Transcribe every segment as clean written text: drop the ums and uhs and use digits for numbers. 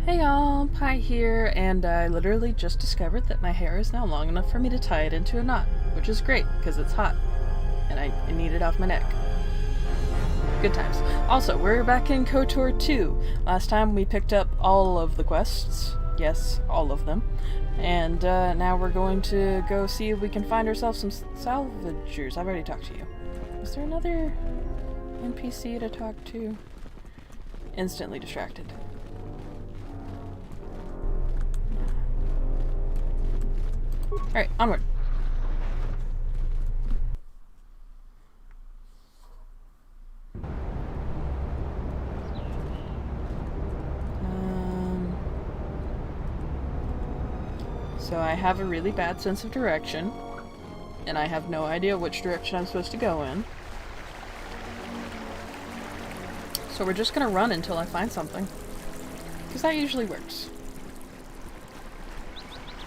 Hey y'all, Pie here, and I literally just discovered that my hair is now long enough for me to tie it into a knot, which is great, because it's hot, and I need it off my neck. Good times. Also, we're back in KOTOR 2. Last time we picked up all of the quests. Yes, all of them. And now we're going to go see if we can find ourselves some salvagers. I've already talked to you. Is there another NPC to talk to? Instantly distracted. Alright, onward. So I have a really bad sense of direction, and I have no idea which direction I'm supposed to go in. So we're just gonna run until I find something, because that usually works.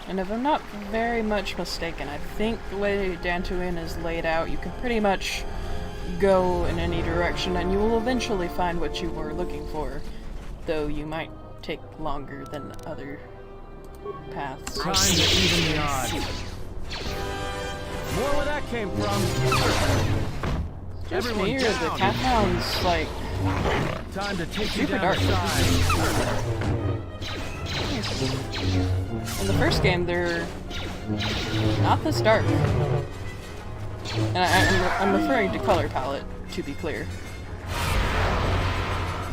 And if I'm not very much mistaken, I think the way Dantooine is laid out, you can pretty much go in any direction and you will eventually find what you were looking for, though you might take longer than other paths. Time to even the odds. More where that came from. Just me, or the cat hounds, like, time to take super you down dark. In the first game, they're not this dark. And I'm referring to color palette, to be clear.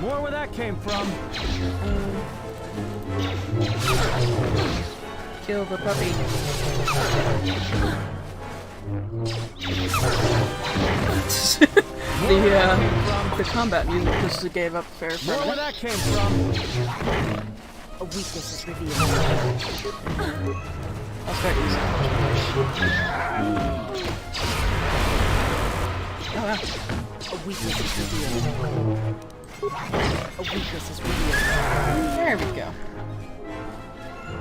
More where that came from. Kill the puppy. The combat music just gave up fair for More where that came from. A weakness is revealed. I'll start using it. Oh wow. A weakness is revealed. A weakness is revealed. There we go.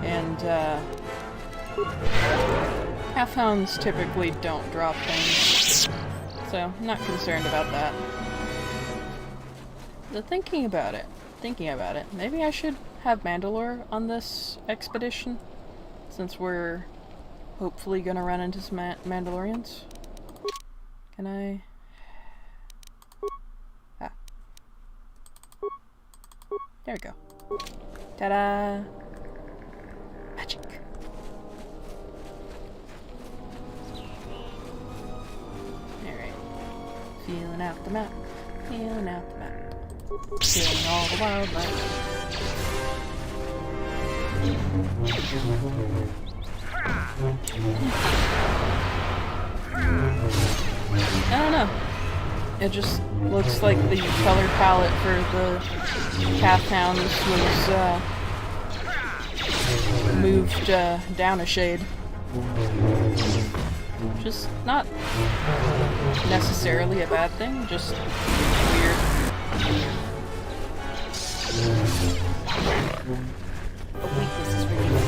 And half-hounds typically don't drop things, so I'm not concerned about that. But thinking about it, maybe I should have Mandalore on this expedition, since we're hopefully gonna run into some Mandalorians. Can I? Ah. There we go. Ta-da! Magic. Alright. Feeling out the map. Feeling out the map. Feeling all the wildlife. I don't know. It just looks like the color palette for the Halfhounds was moved down a shade. Which is not necessarily a bad thing, just weird. A weakness is revealed.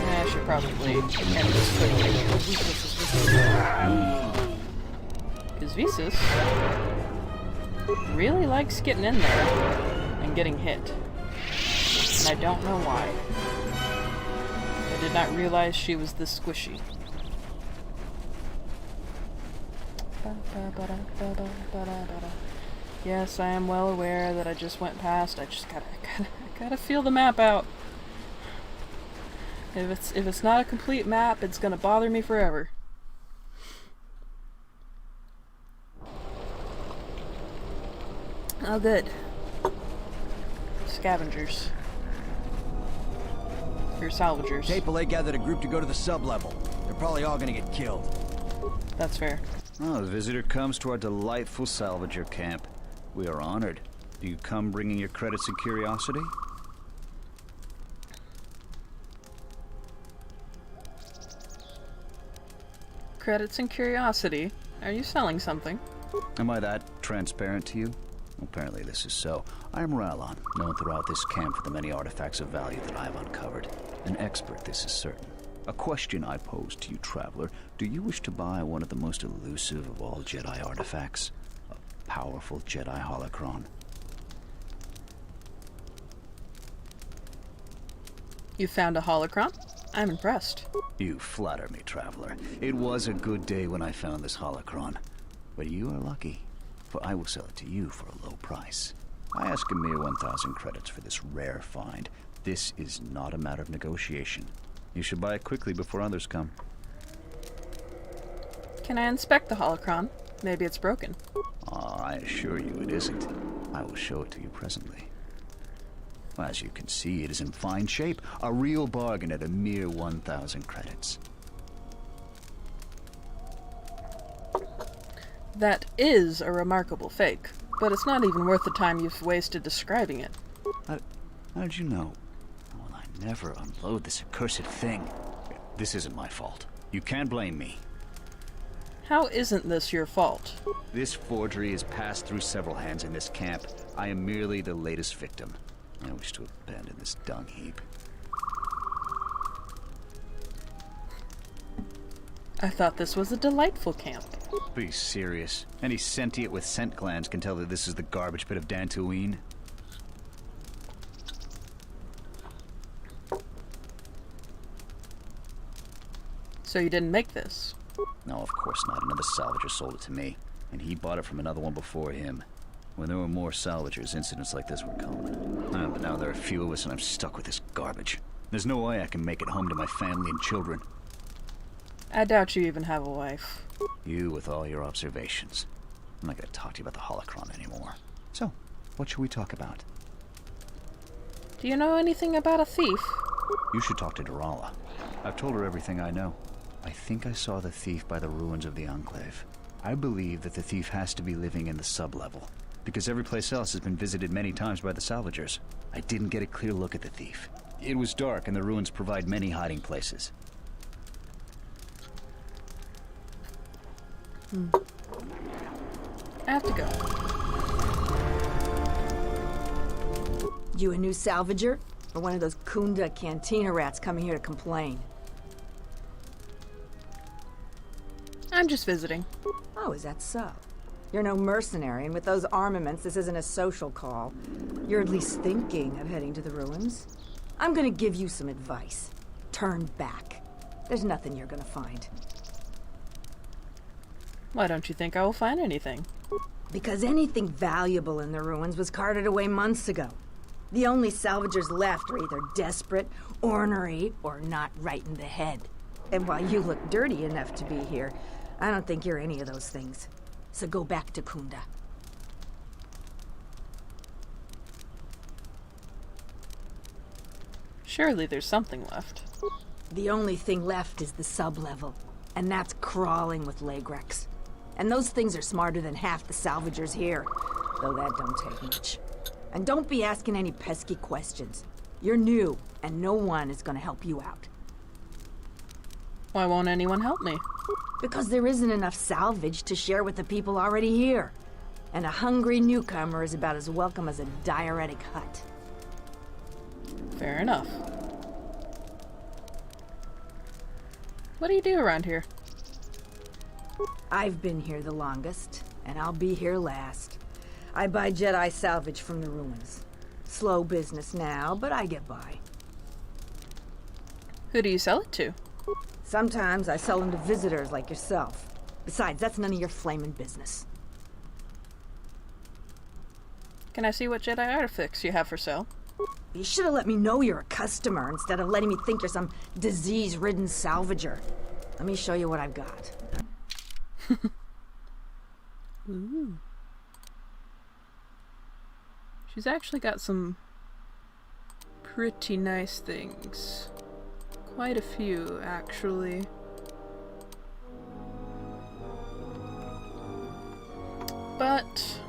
I should probably end this quickly. A weakness is revealed. Because Visas really likes getting in there and getting hit. And I don't know why. I did not realize she was this squishy. Yes, I am well aware that I just went past. I just gotta feel the map out. If it's not a complete map, it's gonna bother me forever. Oh, good. Scavengers. Or salvagers. Tapele gathered a group to go to the sub-level. They're probably all gonna get killed. That's fair. Oh, the visitor comes to our delightful salvager camp. We are honored. Do you come bringing your credits and curiosity? Credits and curiosity. Are you selling something? Am I that transparent to you? Apparently this is so. I am Ralon, known throughout this camp for the many artifacts of value that I have uncovered. An expert, this is certain. A question I pose to you, traveler. Do you wish to buy one of the most elusive of all Jedi artifacts? A powerful Jedi holocron. You found a holocron? I'm impressed. You flatter me, traveler. It was a good day when I found this holocron. But you are lucky, for I will sell it to you for a low price. I ask a mere 1,000 credits for this rare find. This is not a matter of negotiation. You should buy it quickly before others come. Can I inspect the holocron? Maybe it's broken. I assure you it isn't. I will show it to you presently. As you can see, it is in fine shape. A real bargain at a mere 1,000 credits. That is a remarkable fake, but it's not even worth the time you've wasted describing it. How did you know? Well, I never unload this accursed thing. This isn't my fault. You can't blame me. How isn't this your fault? This forgery has passed through several hands in this camp. I am merely the latest victim. I wish to abandon this dung heap. I thought this was a delightful camp. Be serious. Any sentient with scent glands can tell that this is the garbage pit of Dantooine. So you didn't make this? No, of course not. Another salvager sold it to me, and he bought it from another one before him. When there were more salvagers, incidents like this were common. But now there are few of us, and I'm stuck with this garbage. There's no way I can make it home to my family and children. I doubt you even have a wife. You with all your observations. I'm not going to talk to you about the holocron anymore. So, what should we talk about? Do you know anything about a thief? You should talk to Durala. I've told her everything I know. I think I saw the thief by the ruins of the Enclave. I believe that the thief has to be living in the sub-level, because every place else has been visited many times by the salvagers. I didn't get a clear look at the thief. It was dark, and the ruins provide many hiding places. I have to go. You a new salvager? Or one of those Kunda cantina rats coming here to complain? I'm just visiting. Oh, is that so? You're no mercenary, and with those armaments, this isn't a social call. You're at least thinking of heading to the ruins. I'm gonna give you some advice. Turn back. There's nothing you're gonna find. Why don't you think I will find anything? Because anything valuable in the ruins was carted away months ago. The only salvagers left are either desperate, ornery, or not right in the head. And while you look dirty enough to be here, I don't think you're any of those things. So go back to Kunda. Surely there's something left. The only thing left is the sub-level, and that's crawling with Lagrex. And those things are smarter than half the salvagers here, though that don't take much. And don't be asking any pesky questions. You're new, and no one is gonna help you out. Why won't anyone help me? Because there isn't enough salvage to share with the people already here. And a hungry newcomer is about as welcome as a diuretic hut. Fair enough. What do you do around here? I've been here the longest, and I'll be here last. I buy Jedi salvage from the ruins. Slow business now, but I get by. Who do you sell it to? Sometimes I sell them to visitors like yourself. Besides, that's none of your flaming business. Can I see what Jedi artifacts you have for sale? You should have let me know you're a customer instead of letting me think you're some disease-ridden salvager. Let me show you what I've got. Ooh. She's actually got some pretty nice things. Quite a few, actually. But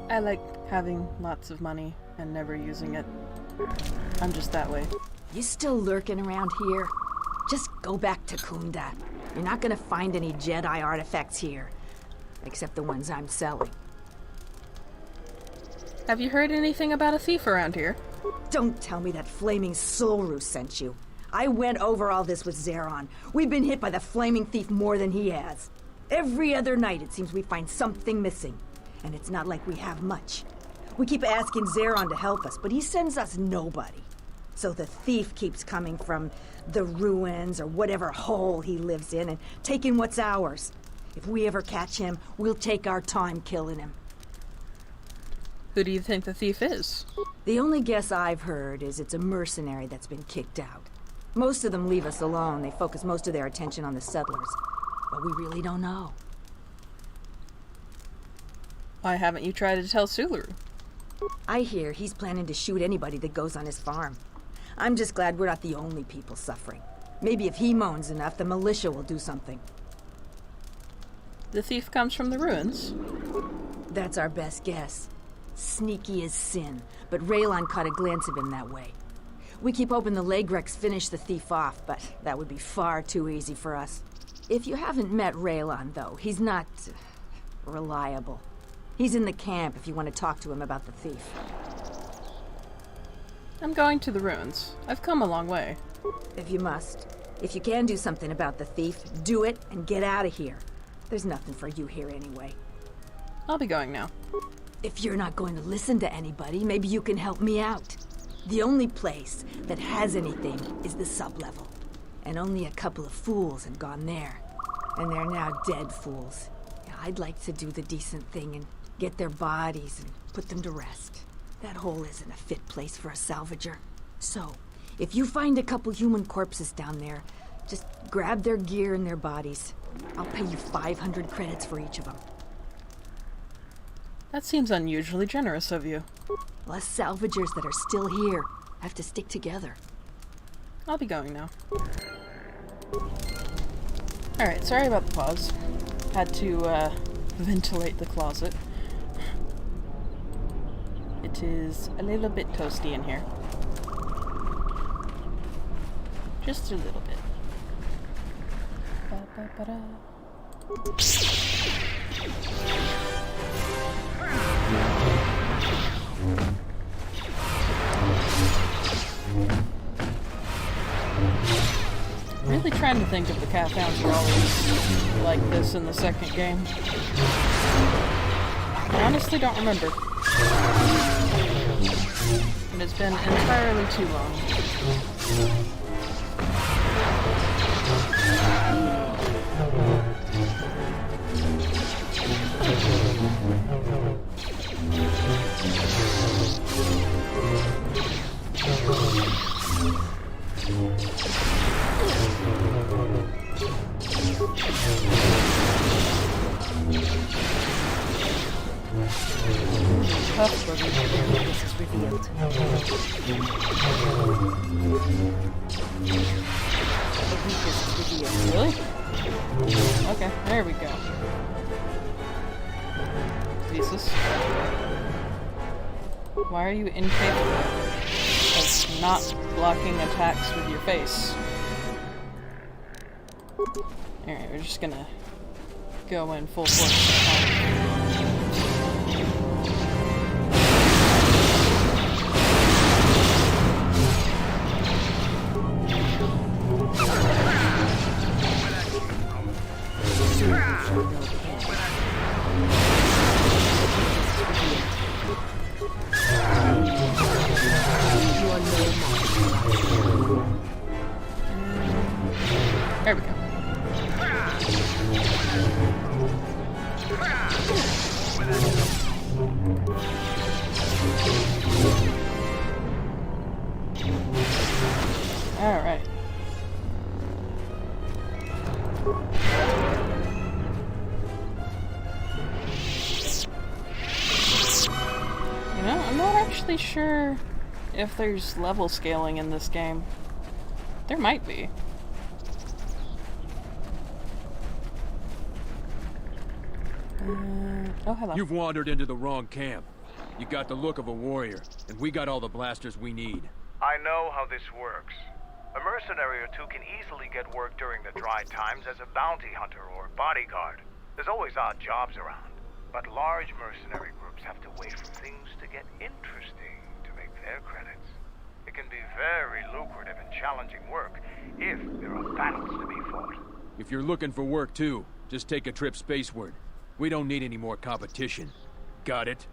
I like having lots of money and never using it. I'm just that way. You still lurking around here? Just go back to Kunda. You're not gonna find any Jedi artifacts here. Except the ones I'm selling. Have you heard anything about a thief around here? Don't tell me that flaming Solru sent you. I went over all this with Zeron. We've been hit by the flaming thief more than he has. Every other night it seems we find something missing. And it's not like we have much. We keep asking Zeron to help us, but he sends us nobody. So the thief keeps coming from the ruins or whatever hole he lives in and taking what's ours. If we ever catch him, we'll take our time killing him. Who do you think the thief is? The only guess I've heard is it's a mercenary that's been kicked out. Most of them leave us alone. They focus most of their attention on the settlers. But we really don't know. Why haven't you tried to tell Sulu? I hear he's planning to shoot anybody that goes on his farm. I'm just glad we're not the only people suffering. Maybe if he moans enough, the militia will do something. The thief comes from the ruins. That's our best guess. Sneaky as sin, but Raylon caught a glance of him that way. We keep hoping the Legrex finish the thief off, but that would be far too easy for us. If you haven't met Raylon, though, he's not reliable. He's in the camp if you want to talk to him about the thief. I'm going to the ruins. I've come a long way. If you must. If you can do something about the thief, do it and get out of here. There's nothing for you here anyway. I'll be going now. If you're not going to listen to anybody, maybe you can help me out. The only place that has anything is the sublevel. And only a couple of fools have gone there. And they're now dead fools. I'd like to do the decent thing and get their bodies and put them to rest. That hole isn't a fit place for a salvager. So, if you find a couple human corpses down there, just grab their gear and their bodies. I'll pay you 500 credits for each of them. That seems unusually generous of you. Us salvagers that are still here have to stick together. I'll be going now. Alright, sorry about the pause. Had to, ventilate the closet. It is a little bit toasty in here. Just a little bit. Ba-ba-ba-da. Really trying to think if the cat hounds were always like this in the second game. I honestly don't remember. And it's been entirely too long. Tough boogie. This is revealed. The weakest is revealed. Really? Okay, there we go. Jesus. Why are you incapable of not blocking attacks with your face? Alright, we're just gonna go in full force. There we go. All right. You know, I'm not actually sure if there's level scaling in this game. There might be. Oh, hello. You've wandered into the wrong camp. You got the look of a warrior, and we got all the blasters we need. I know how this works. A mercenary or two can easily get work during the dry times as a bounty hunter or bodyguard. There's always odd jobs around. But large mercenary groups have to wait for things to get interesting to make their credits. It can be very lucrative and challenging work if there are battles to be fought. If you're looking for work too, just take a trip spaceward. We don't need any more competition. Got it?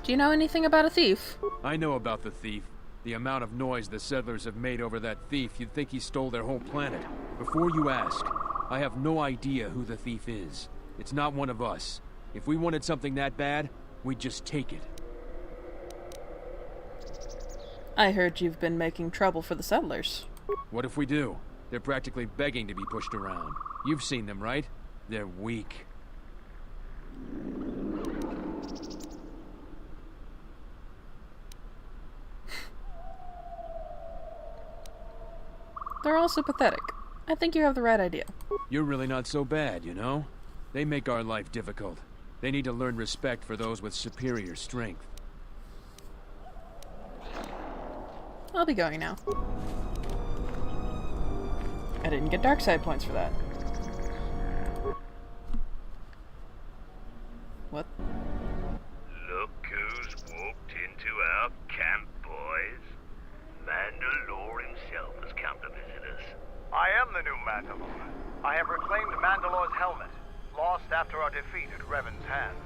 Do you know anything about a thief? I know about the thief. The amount of noise the settlers have made over that thief, you'd think he stole their whole planet. Before you ask, I have no idea who the thief is. It's not one of us. If we wanted something that bad, we'd just take it. I heard you've been making trouble for the settlers. What if we do? They're practically begging to be pushed around. You've seen them, right? They're weak. They're also pathetic. I think you have the right idea. You're really not so bad, you know? They make our life difficult. They need to learn respect for those with superior strength. I'll be going now. I didn't get dark side points for that. What? Look who's walked into our camp, boys. Mandalore himself has come to visit us. I am the new Mandalore. I have reclaimed Mandalore's helmet, lost after our defeat at Revan's hands.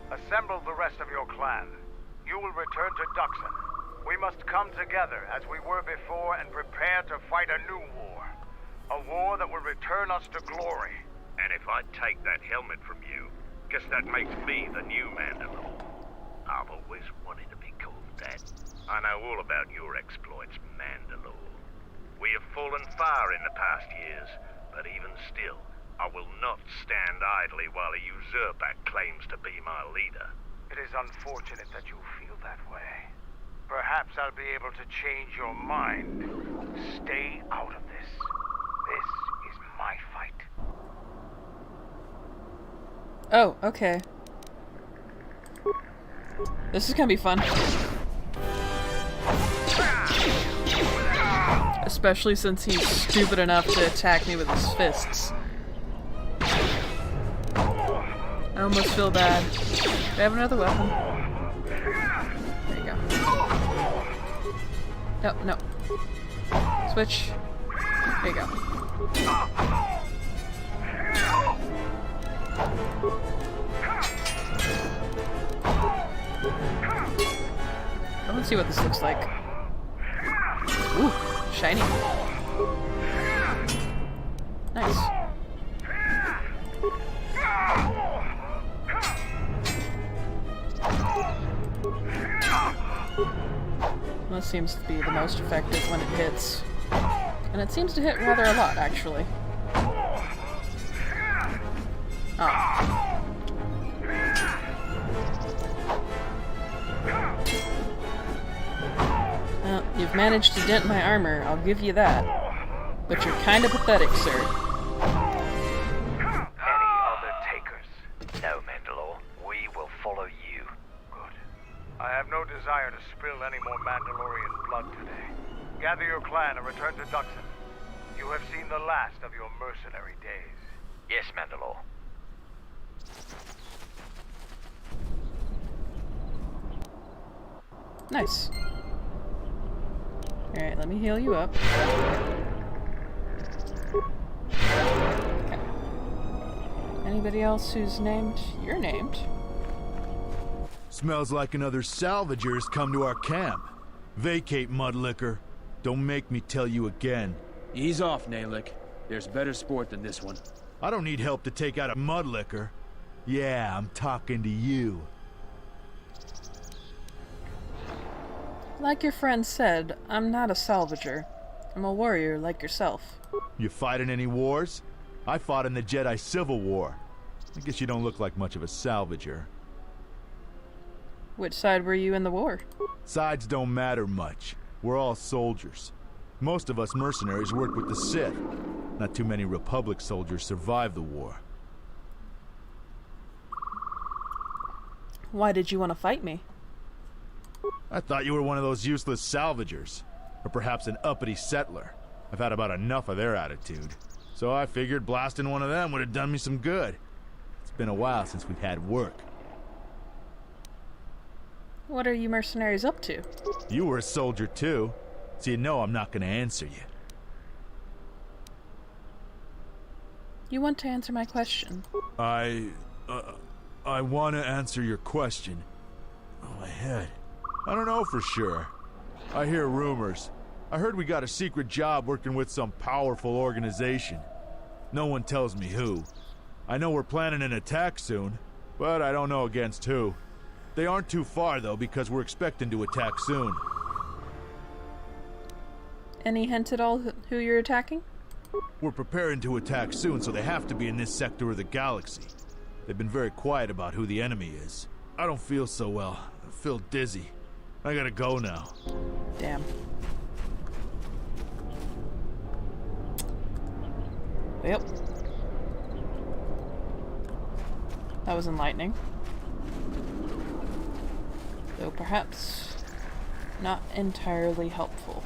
Assemble the rest of your clan. You will return to Duxon. We must come together as we were before and prepare to fight a new war. A war that will return us to glory. And if I take that helmet from you, guess that makes me the new Mandalore. I've always wanted to be called that. I know all about your exploits, Mandalore. We have fallen far in the past years, but even still, I will not stand idly while a usurper claims to be my leader. It is unfortunate that you feel that way. Perhaps I'll be able to change your mind. Stay out of this. This is my fight. Oh, okay. This is gonna be fun. Especially since he's stupid enough to attack me with his fists. I almost feel bad. Do I have another weapon? There you go. No, no. Switch. There you go. Let's see what this looks like. Ooh, shiny. Nice. That seems to be the most effective when it hits. And it seems to hit rather a lot, actually. Oh. Well, you've managed to dent my armor, I'll give you that. But you're kinda pathetic, sir. Any other takers? No, Mandalore. We will follow you. Good. I have no desire to spill any more Mandalorian blood today. Gather your clan and return to Duxon. You have seen the last of your mercenary days. Yes, Mandalore. Nice. Alright, let me heal you up. Okay. Anybody else who's named? You're named. Smells like another salvager's come to our camp. Vacate, Mudlicker. Don't make me tell you again. Ease off, Nalick. There's better sport than this one. I don't need help to take out a Mudlicker. Yeah, I'm talking to you. Like your friend said, I'm not a salvager. I'm a warrior like yourself. You fighting any wars? I fought in the Jedi Civil War. I guess you don't look like much of a salvager. Which side were you in the war? Sides don't matter much. We're all soldiers. Most of us mercenaries worked with the Sith. Not too many Republic soldiers survived the war. Why did you want to fight me? I thought you were one of those useless salvagers. Or perhaps an uppity settler. I've had about enough of their attitude. So I figured blasting one of them would have done me some good. It's been a while since we've had work. What are you mercenaries up to? You were a soldier too, so you know I'm not gonna answer you. You want to answer my question. I want to answer your question. Oh, my head. I don't know for sure. I hear rumors. I heard we got a secret job working with some powerful organization. No one tells me who. I know we're planning an attack soon, but I don't know against who. They aren't too far, though, because we're expecting to attack soon. Any hint at all who you're attacking? We're preparing to attack soon, so they have to be in this sector of the galaxy. They've been very quiet about who the enemy is. I don't feel so well. I feel dizzy. I gotta go now. Damn. Yep. That was enlightening. Though perhaps not entirely helpful.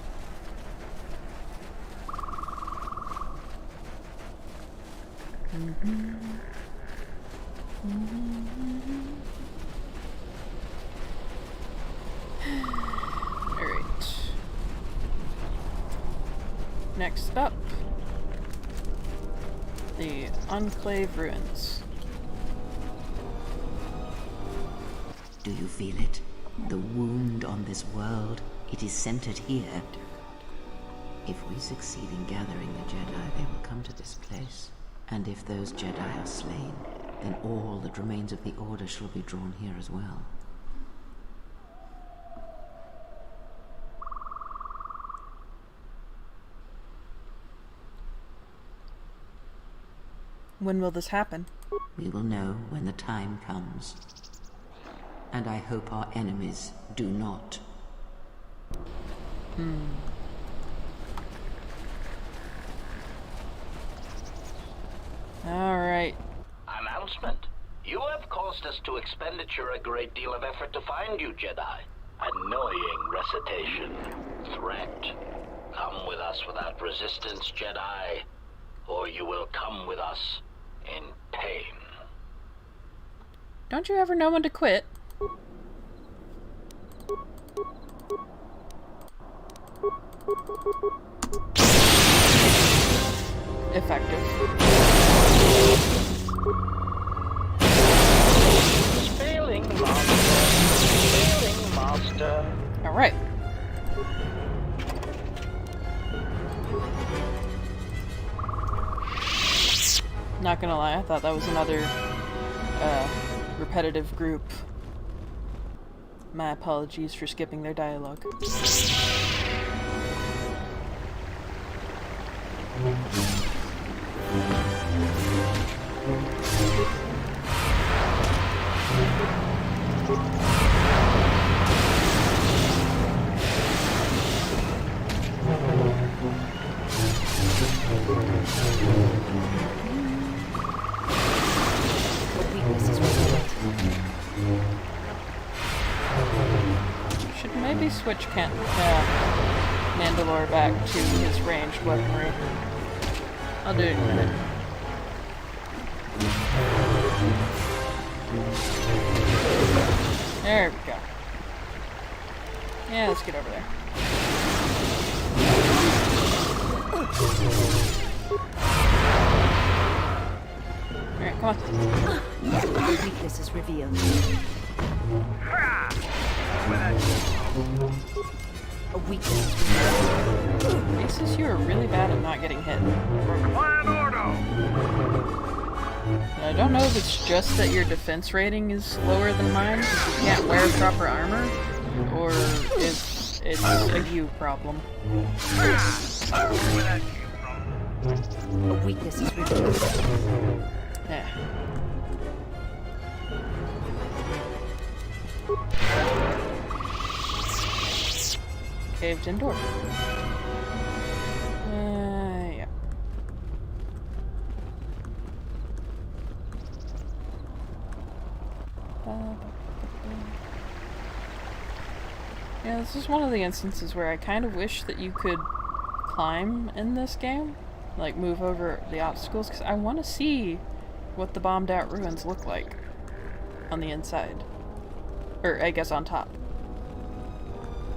Alright. Next up, the Enclave ruins. Do you feel it? The wound on this world, it is centered here. If we succeed in gathering the Jedi, they will come to this place. And if those Jedi are slain, then all that remains of the Order shall be drawn here as well. When will this happen? We will know when the time comes. And I hope our enemies do not. Alright. Announcement. You have caused us to expenditure a great deal of effort to find you, Jedi. Annoying recitation. Threat. Come with us without resistance, Jedi, or you will come with us in pain. Don't you ever know when to quit? Effective. Failing master. Failing master. Alright. Not gonna lie, I thought that was another repetitive group. My apologies for skipping their dialogue. Should maybe switch Mandalore back to his ranged weaponry. I'll do it in a minute. There we go. Yeah, let's get over there. Alright, come on. Weakness is revealed. A weakness. Aces, you are really bad at not getting hit. And I don't know if it's just that your defense rating is lower than mine because you can't wear proper armor, or if it's a you problem. A weakness is revealed. Yeah. Caved in door. Yeah. Yeah, this is one of the instances where I kind of wish that you could climb in this game. Like, move over the obstacles, because I want to see what the bombed out ruins look like on the inside. Or, I guess on top.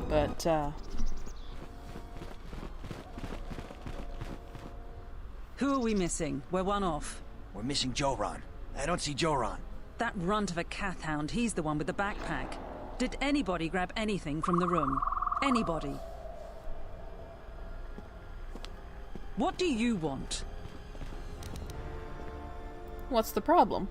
But, Who are we missing? We're one off. We're missing Joran. I don't see Joran. That runt of a Cath hound, he's the one with the backpack. Did anybody grab anything from the room? Anybody? What do you want? What's the problem?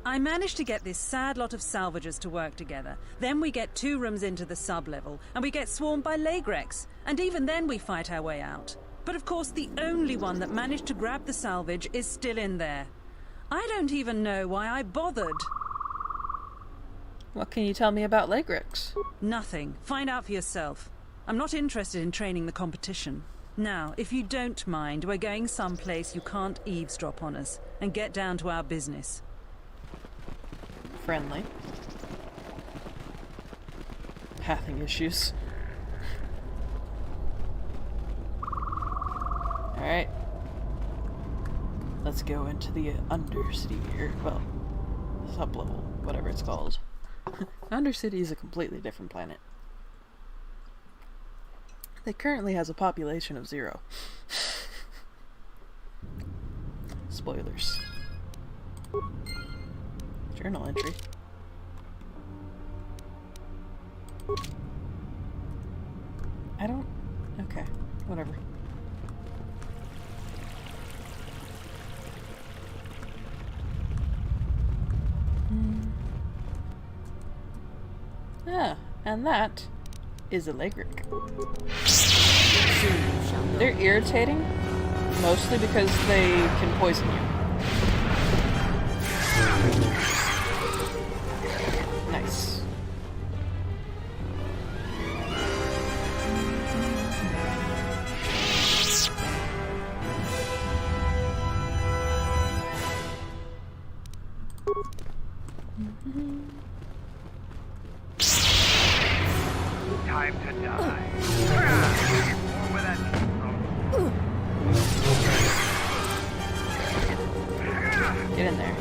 I managed to get this sad lot of salvagers to work together. Then we get 2 rooms into the sub-level, and we get swarmed by Lagrex. And even then we fight our way out. But of course the only one that managed to grab the salvage is still in there. I don't even know why I bothered. What can you tell me about Lagrex? Nothing. Find out for yourself. I'm not interested in training the competition. Now, if you don't mind, we're going someplace you can't eavesdrop on us, and get down to our business. Friendly. Pathing issues. Alright. Let's go into the Undercity here. Well, sub-level, whatever it's called. Undercity is a completely different planet. It currently has a population of 0. Spoilers. Journal entry. I don't... Okay, whatever. Ah, and that is a Lagric. They're irritating, mostly because they can poison you. Nice. Time to die. Where that Get in there.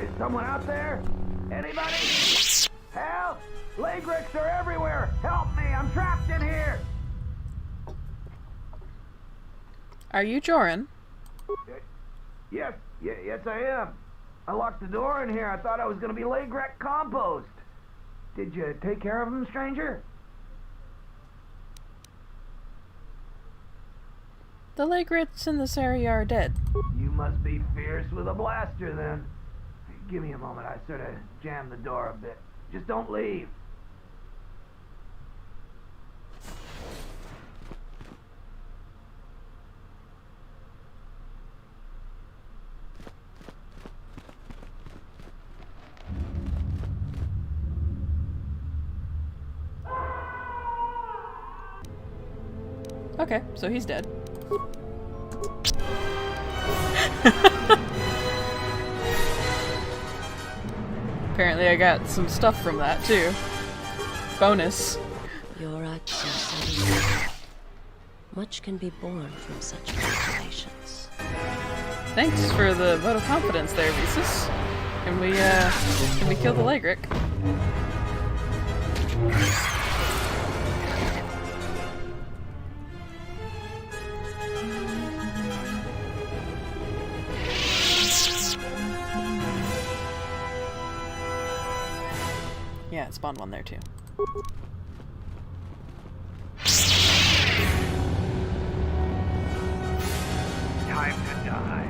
Is someone out there? Anybody? Help! Lagrics are everywhere! Help me! I'm trapped in here! Are you Joran? Yes, yes I am. I locked the door in here. I thought I was gonna be Lagrec compost. Did you take care of him, stranger? The Lagrics in this area are dead. You must be fierce with a blaster, then. Give me a moment. I sort of jammed the door a bit. Just don't leave. Okay, so he's dead. Apparently I got some stuff from that too. Bonus. Your actions are much can be born from such calculations. Thanks for the vote of confidence there, Rhesus. Can we kill the Lagric? Yeah, it spawned one there too. Time to die.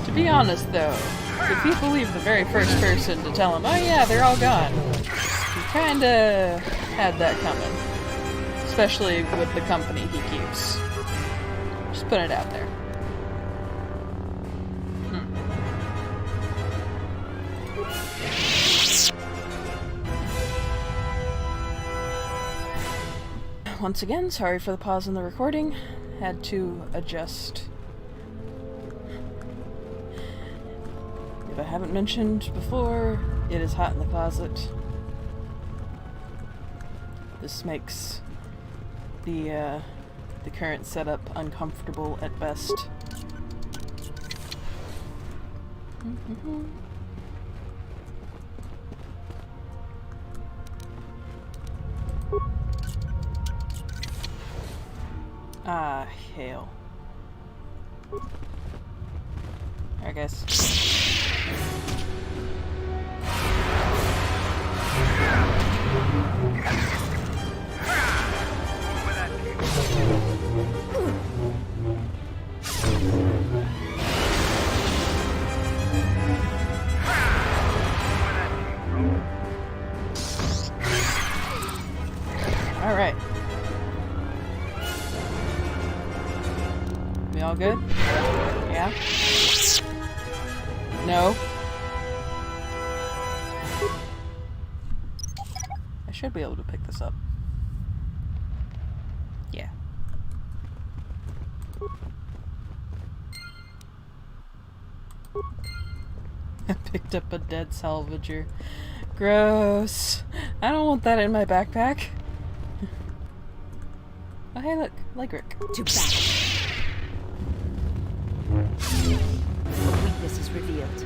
To be honest though, if you believe the very first person to tell him, oh yeah, they're all gone, you kinda had that coming. Especially with the company he keeps. Just put it out there. Once again, sorry for the pause in the recording. Had to adjust. If I haven't mentioned before, it is hot in the closet. This makes the current setup uncomfortable at best. Ah, hail. Alright, guys. Alright. We all good? Yeah? No? I should be able to pick this up. Yeah. I picked up a dead salvager. Gross. I don't want that in my backpack. Oh, hey, look. Legrick. Too bad. Weakness is revealed.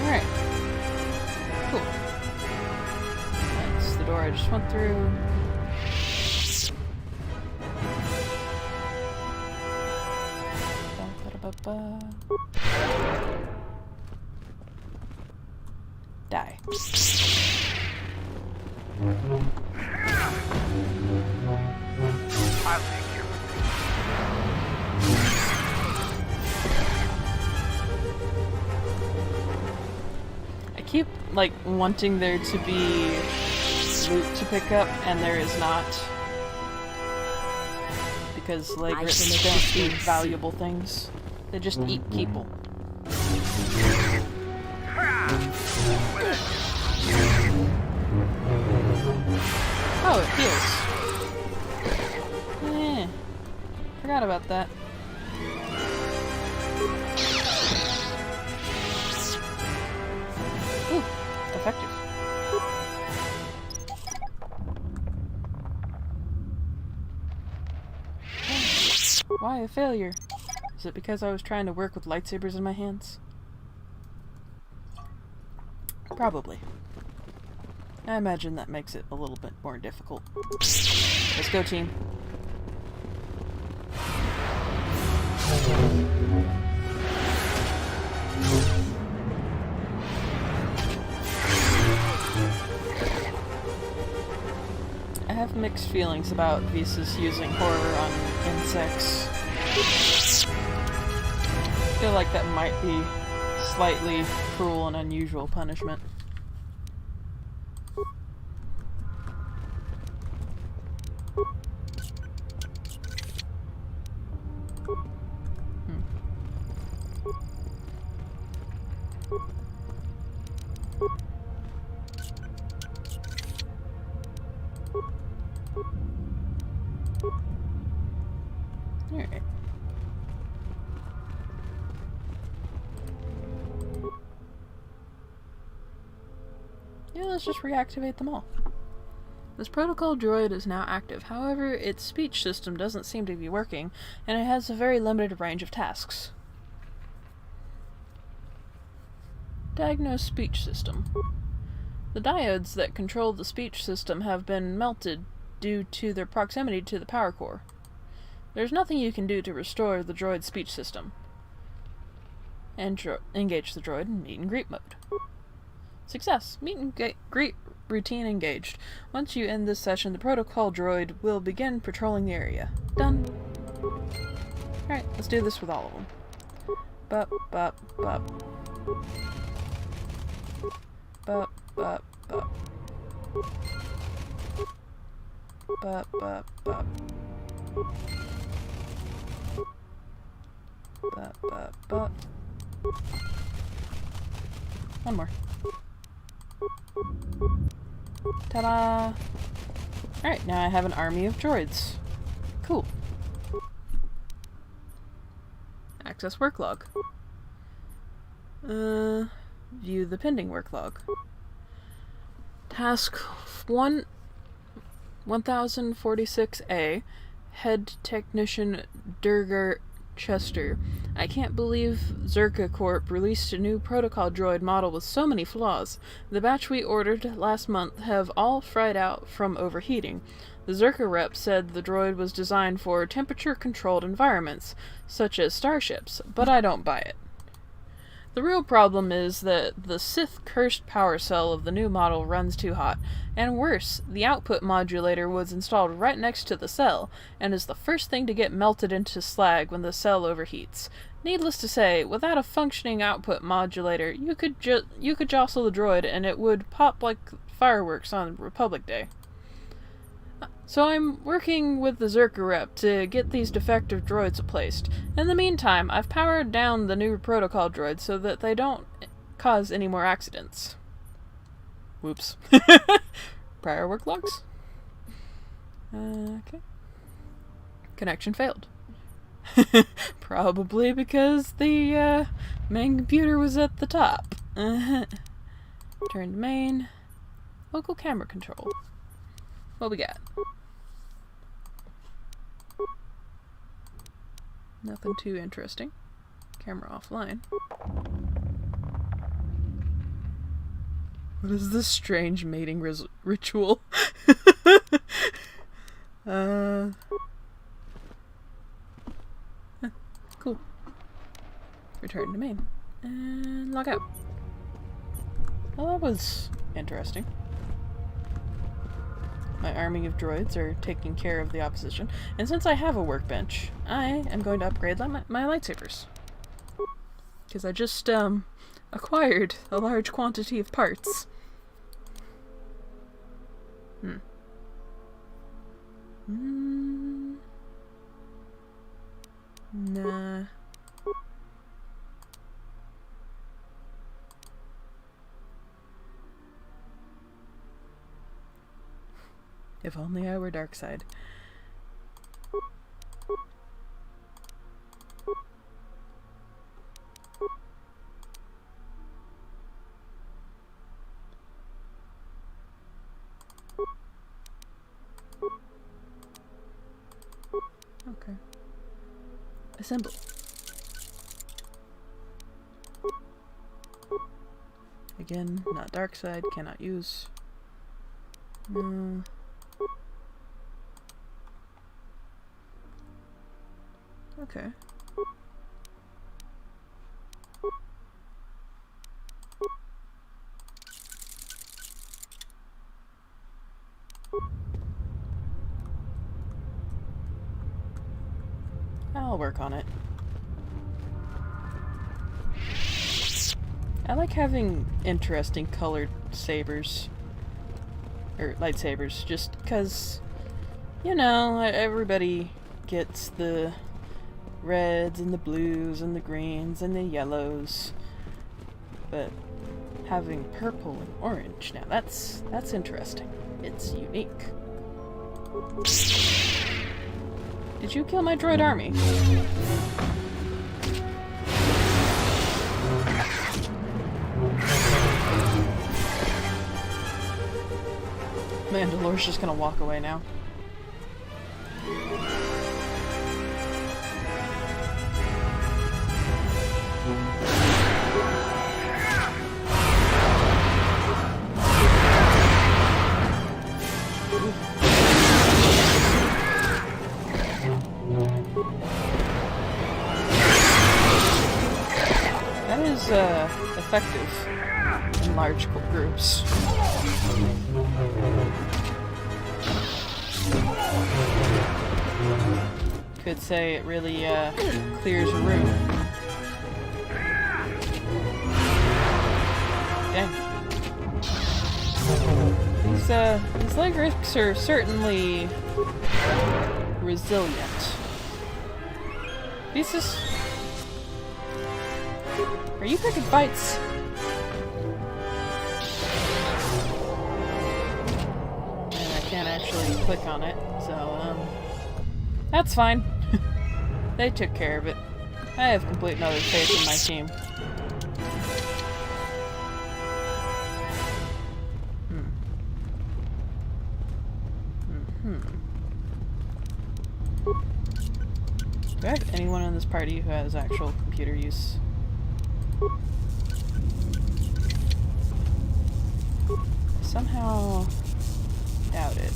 Alright. Cool. That's the door I just went through. Die. I'll take care of I keep, like, wanting there to be loot to pick up, and there is not. Because, like, they don't eat valuable things. They just eat people. Oh, it heals. Eh. Forgot about that. Ooh, effective. Why a failure? Is it because I was trying to work with lightsabers in my hands? Probably. I imagine that makes it a little bit more difficult. Let's go, team. I have mixed feelings about Visa's using horror on insects. I feel like that might be slightly cruel and unusual punishment. Alright. Yeah, let's just reactivate them all. This protocol droid is now active. However, its speech system doesn't seem to be working, and it has a very limited range of tasks. Diagnose speech system. The diodes that control the speech system have been melted due to their proximity to the power core. There's nothing you can do to restore the droid's speech system. Engage the droid in meet and greet mode. Success. Meet and greet routine engaged. Once you end this session, the protocol droid will begin patrolling the area. Done. Alright, let's do this with all of them. Bup, bup, bup. Bup, bup, bup. Bup, bup, bup. Bup, bup, bup. One more. Ta-da! Alright, now I have an army of droids. Cool. Access work log. View the pending work log. Task 1046A, Head Technician Durgar Chester. I can't believe Zerka Corp released a new protocol droid model with so many flaws. The batch we ordered last month have all fried out from overheating. The Zerka rep said the droid was designed for temperature-controlled environments, such as starships, but I don't buy it. The real problem is that the Sith-cursed power cell of the new model runs too hot, and worse, the output modulator was installed right next to the cell, and is the first thing to get melted into slag when the cell overheats. Needless to say, without a functioning output modulator, you could jostle the droid and it would pop like fireworks on Republic Day. So I'm working with the Zerka rep to get these defective droids replaced. In the meantime, I've powered down the new protocol droids so that they don't cause any more accidents. Whoops. Prior work logs? Okay. Connection failed. Probably because the main computer was at the top. Turn to main. Local camera control. What we got? Nothing too interesting. Camera offline. What is this strange mating ritual? Cool. Return to main. And log out. Well, that was interesting. My army of droids are taking care of the opposition, and since I have a workbench, I am going to upgrade my lightsabers. Because I just, acquired a large quantity of parts. Nah. If only I were Darkseid. Okay. Assemble. Again, not Darkseid, cannot use. No. Okay. I'll work on it. I like having interesting colored sabers. Or lightsabers, just because, you know, everybody gets the reds and the blues and the greens and the yellows, but having purple and orange, now that's interesting. It's unique. Did you kill my droid army? Mandalore's just gonna walk away now. That is effective in large groups. Could say it really clears a room. Dang. These Legrics are certainly resilient. Thesis? Are you picking fights? And I can't actually click on it, so, that's fine. They took care of it. I have complete and utter faith in my team. Do I have anyone in this party who has actual computer use? Somehow doubt it.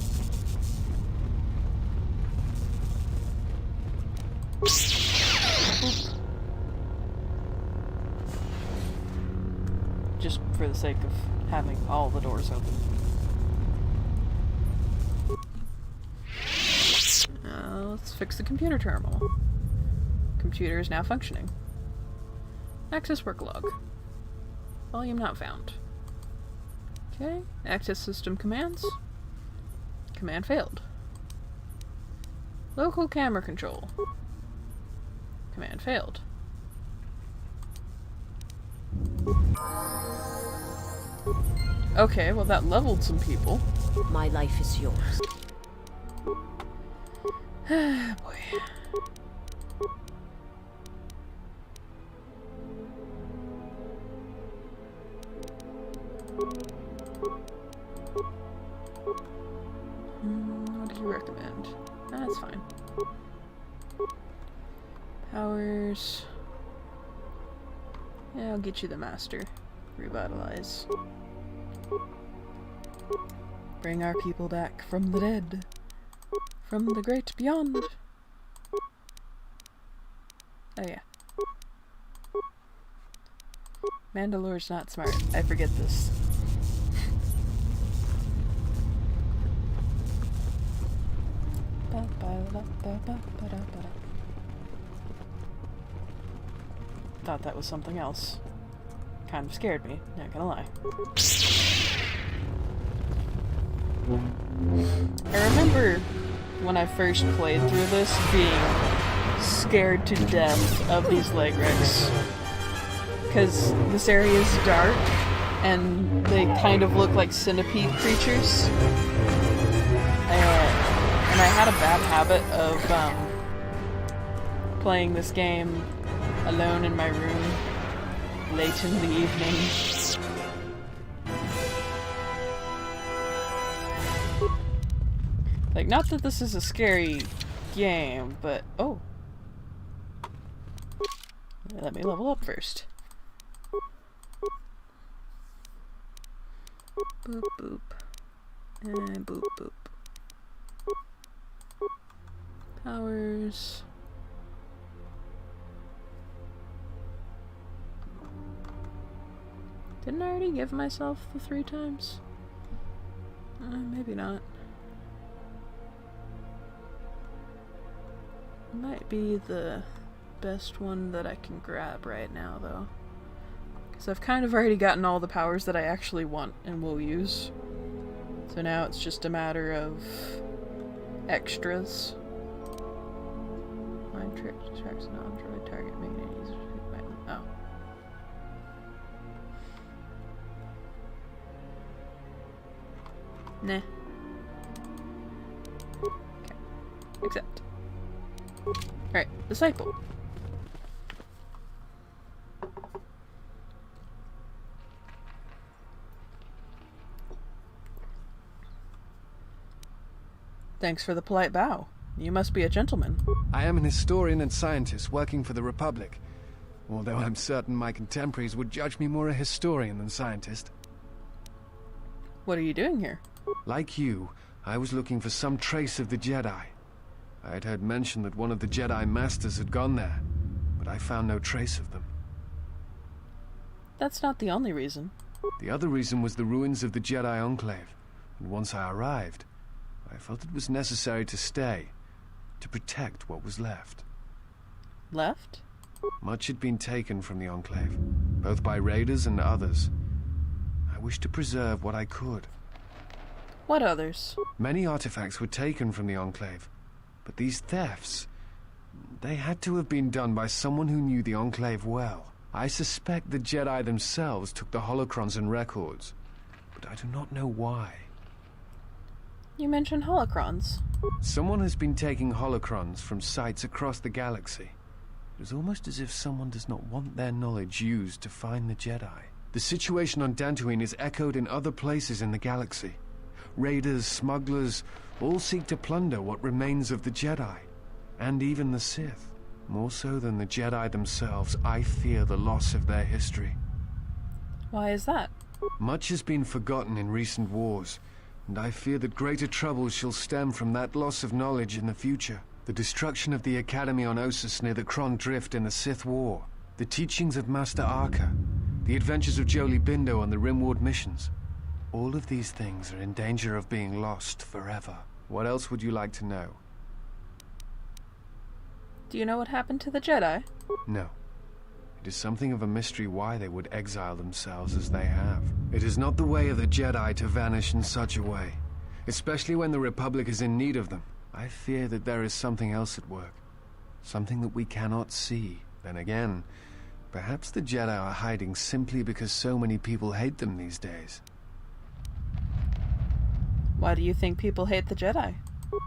Oop. Just for the sake of having all the doors open. Let's fix the computer terminal. Computer is now functioning. Access work log. Volume not found. Okay, access system commands. Command failed. Local camera control. Command failed. Okay, well that leveled some people. My life is yours. Boy. What do you recommend? That's fine. Powers. Yeah, I'll get you the master. Revitalize. Bring our people back from the dead. From the great beyond. Oh yeah. Mandalore's not smart. I forget this. Thought that was something else. Kind of scared me, not gonna lie. I remember when I first played through this being scared to death of these leg wrecks. Because this area is dark and they kind of look like centipede creatures. And I had a bad habit of playing this game alone in my room late in the evening. Like, not that this is a scary game, but... Oh. Let me level up first. Boop, boop. And boop, boop. Powers. Didn't I already give myself the 3 times? Maybe not. Might be the best one that I can grab right now, though. Because I've kind of already gotten all the powers that I actually want and will use. So now it's just a matter of extras. Mind trick distracts an android target, making it easier to hit by them. Oh. Nah. Okay. Accept. Alright, disciple. Thanks for the polite bow. You must be a gentleman. I am an historian and scientist working for the Republic. Although I'm certain my contemporaries would judge me more a historian than scientist. What are you doing here? Like you, I was looking for some trace of the Jedi. I had heard mention that one of the Jedi Masters had gone there, but I found no trace of them. That's not the only reason. The other reason was the ruins of the Jedi Enclave, and once I arrived, I felt it was necessary to stay, to protect what was left. Left? Much had been taken from the Enclave, both by raiders and others. I wished to preserve what I could. What others? Many artifacts were taken from the Enclave, but these thefts, they had to have been done by someone who knew the Enclave well. I suspect the Jedi themselves took the holocrons and records, but I do not know why. You mentioned holocrons. Someone has been taking holocrons from sites across the galaxy. It is almost as if someone does not want their knowledge used to find the Jedi. The situation on Dantooine is echoed in other places in the galaxy. Raiders, smugglers, all seek to plunder what remains of the Jedi, and even the Sith. More so than the Jedi themselves, I fear the loss of their history. Why is that? Much has been forgotten in recent wars, and I fear that greater troubles shall stem from that loss of knowledge in the future. The destruction of the Academy on Ossus near the Kron Drift in the Sith War, the teachings of Master Arca, the adventures of Jolie Bindo on the Rimward missions. All of these things are in danger of being lost forever. What else would you like to know? Do you know what happened to the Jedi? No. It is something of a mystery why they would exile themselves as they have. It is not the way of the Jedi to vanish in such a way, especially when the Republic is in need of them. I fear that there is something else at work. Something that we cannot see. Then again, perhaps the Jedi are hiding simply because so many people hate them these days. Why do you think people hate the Jedi?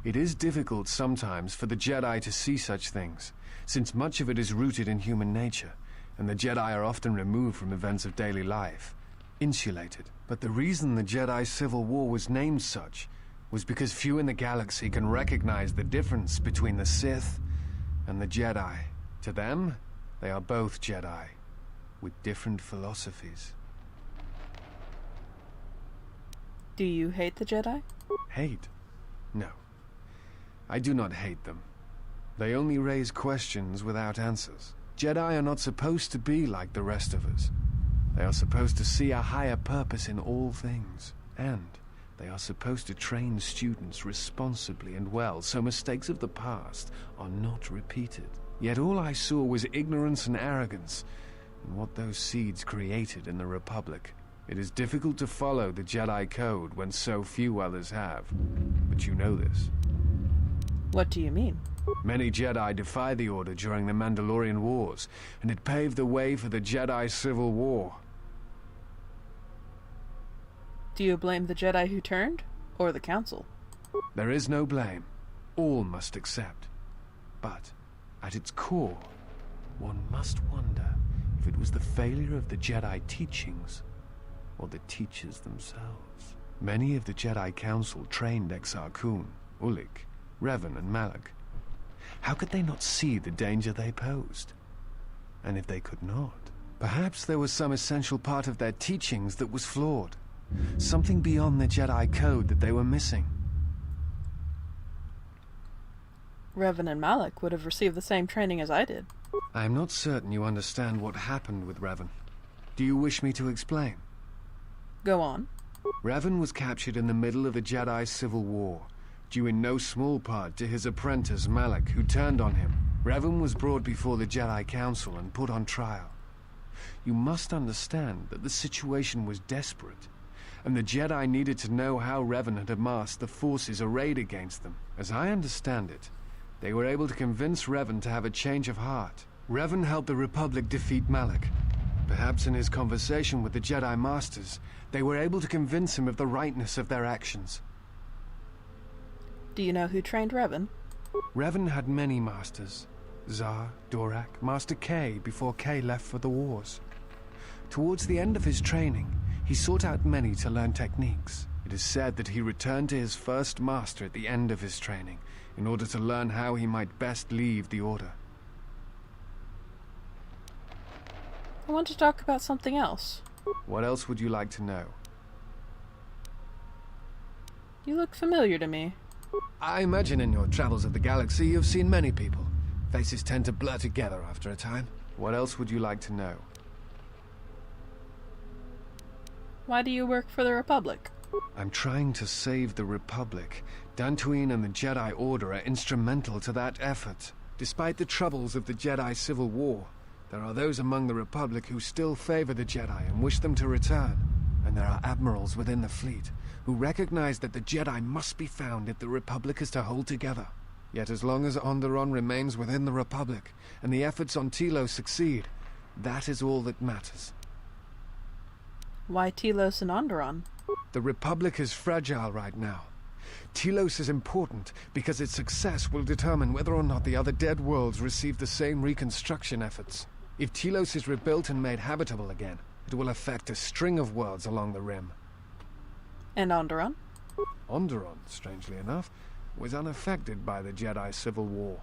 It is difficult sometimes for the Jedi to see such things, since much of it is rooted in human nature, and the Jedi are often removed from events of daily life, insulated. But the reason the Jedi Civil War was named such was because few in the galaxy can recognize the difference between the Sith and the Jedi. To them, they are both Jedi, with different philosophies. Do you hate the Jedi? Hate? No. I do not hate them. They only raise questions without answers. Jedi are not supposed to be like the rest of us. They are supposed to see a higher purpose in all things, and they are supposed to train students responsibly and well, so mistakes of the past are not repeated. Yet all I saw was ignorance and arrogance, and what those seeds created in the Republic. It is difficult to follow the Jedi Code when so few others have, but you know this. What do you mean? Many Jedi defied the Order during the Mandalorian Wars, and it paved the way for the Jedi Civil War. Do you blame the Jedi who turned, or the Council? There is no blame. All must accept. But, at its core, one must wonder if it was the failure of the Jedi teachings, or the teachers themselves. Many of the Jedi Council trained Exar Kun, Ulik, Revan, and Malak. How could they not see the danger they posed? And if they could not, perhaps there was some essential part of their teachings that was flawed. Something beyond the Jedi Code that they were missing. Revan and Malak would have received the same training as I did. I am not certain you understand what happened with Revan. Do you wish me to explain? Go on. Revan was captured in the middle of the Jedi Civil War, due in no small part to his apprentice Malak, who turned on him. Revan was brought before the Jedi Council and put on trial. You must understand that the situation was desperate, and the Jedi needed to know how Revan had amassed the forces arrayed against them. As I understand it, they were able to convince Revan to have a change of heart. Revan helped the Republic defeat Malak. Perhaps in his conversation with the Jedi Masters, they were able to convince him of the rightness of their actions. Do you know who trained Revan? Revan had many masters. Zar, Dorak, Master K before K left for the wars. Towards the end of his training, he sought out many to learn techniques. It is said that he returned to his first master at the end of his training, in order to learn how he might best leave the Order. I want to talk about something else. What else would you like to know? You look familiar to me. I imagine in your travels of the galaxy you've seen many people. Faces tend to blur together after a time. What else would you like to know? Why do you work for the Republic? I'm trying to save the Republic. Dantooine and the Jedi Order are instrumental to that effort. Despite the troubles of the Jedi Civil War, there are those among the Republic who still favor the Jedi and wish them to return. And there are admirals within the fleet who recognize that the Jedi must be found if the Republic is to hold together. Yet as long as Onderon remains within the Republic, and the efforts on Telos succeed, that is all that matters. Why Telos and Onderon? The Republic is fragile right now. Telos is important because its success will determine whether or not the other dead worlds receive the same reconstruction efforts. If Telos is rebuilt and made habitable again, it will affect a string of worlds along the rim. And Onderon? Onderon, strangely enough, was unaffected by the Jedi Civil War.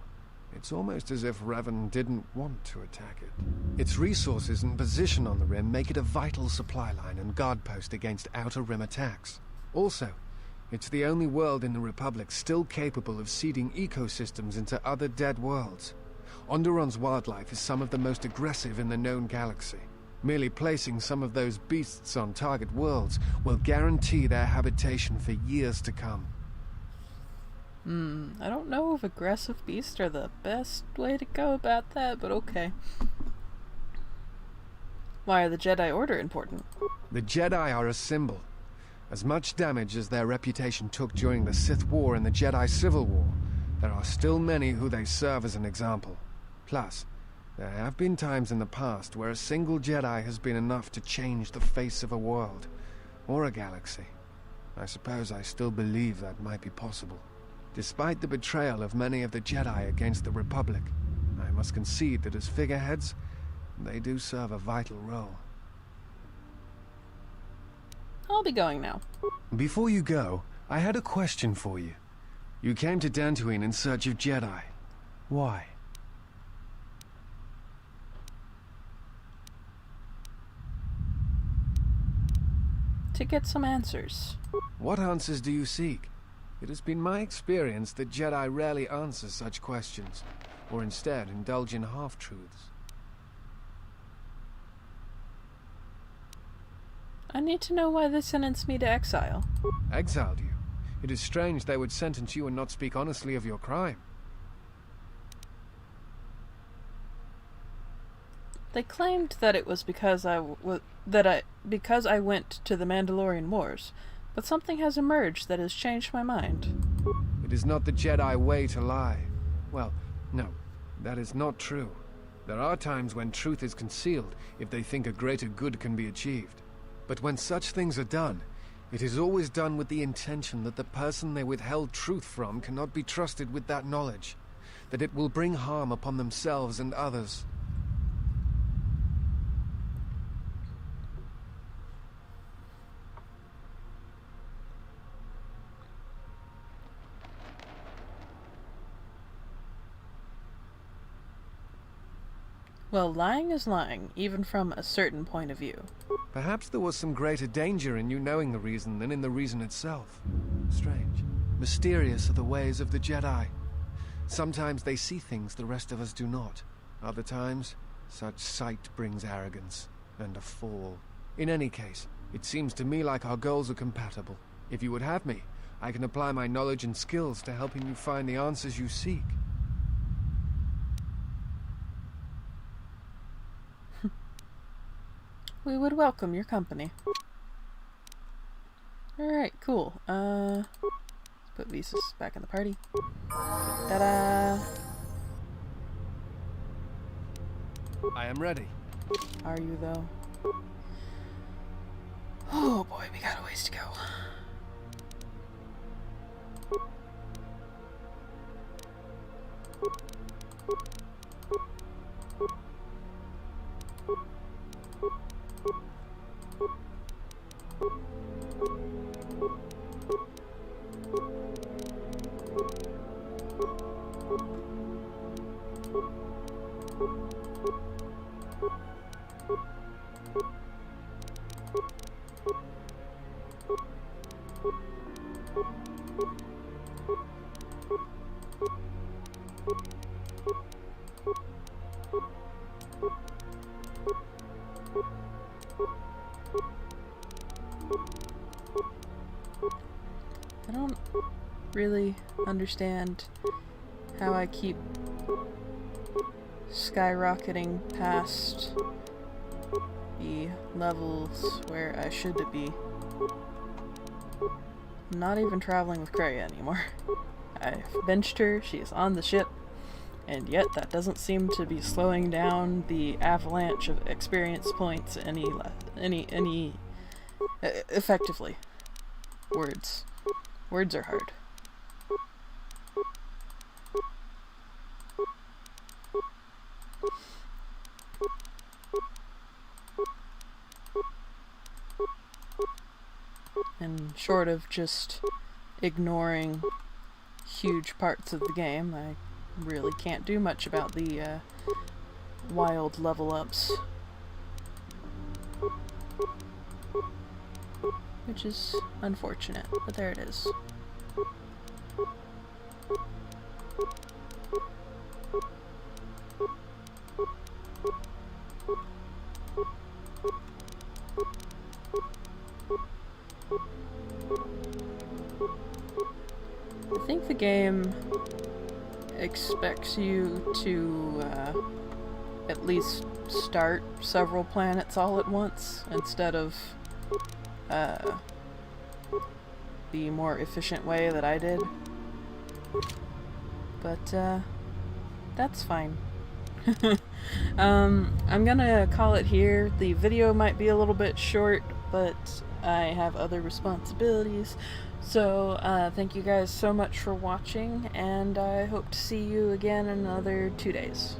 It's almost as if Revan didn't want to attack it. Its resources and position on the Rim make it a vital supply line and guard post against Outer Rim attacks. Also, it's the only world in the Republic still capable of seeding ecosystems into other dead worlds. Onderon's wildlife is some of the most aggressive in the known galaxy. Merely placing some of those beasts on target worlds will guarantee their habitation for years to come. I don't know if aggressive beasts are the best way to go about that, but okay. Why are the Jedi Order important? The Jedi are a symbol. As much damage as their reputation took during the Sith War and the Jedi Civil War, there are still many who they serve as an example. Plus, there have been times in the past where a single Jedi has been enough to change the face of a world, or a galaxy. I suppose I still believe that might be possible. Despite the betrayal of many of the Jedi against the Republic, I must concede that as figureheads, they do serve a vital role. I'll be going now. Before you go, I had a question for you. You came to Dantooine in search of Jedi. Why? To get some answers. What answers do you seek? It has been my experience that Jedi rarely answer such questions, or instead indulge in half-truths. I need to know why they sentenced me to exile. Exiled you? It is strange they would sentence you and not speak honestly of your crime. They claimed that it was because I went to the Mandalorian Wars, but something has emerged that has changed my mind. It is not the Jedi way to lie. Well, no, that is not true. There are times when truth is concealed if they think a greater good can be achieved. But when such things are done, it is always done with the intention that the person they withheld truth from cannot be trusted with that knowledge, that it will bring harm upon themselves and others. Well, lying is lying, even from a certain point of view. Perhaps there was some greater danger in you knowing the reason than in the reason itself. Strange. Mysterious are the ways of the Jedi. Sometimes they see things the rest of us do not. Other times, such sight brings arrogance and a fall. In any case, it seems to me like our goals are compatible. If you would have me, I can apply my knowledge and skills to helping you find the answers you seek. We would welcome your company. Alright, cool. Let's put Visas back in the party. Ta-da! I am ready. Are you, though? Oh boy, we got a ways to go. I don't really understand how I keep skyrocketing past the levels where I should be. I'm not even traveling with Kreia anymore. I've benched her, she is on the ship, and yet that doesn't seem to be slowing down the avalanche of experience points any effectively. Words are hard. And short of just ignoring huge parts of the game, I really can't do much about the wild level ups. Which is unfortunate, but there it is. I think the game expects you to at least start several planets all at once instead of the more efficient way that I did. But that's fine. I'm gonna call it here. The video might be a little bit short, but I have other responsibilities. So thank you guys so much for watching, and I hope to see you again in another 2 days.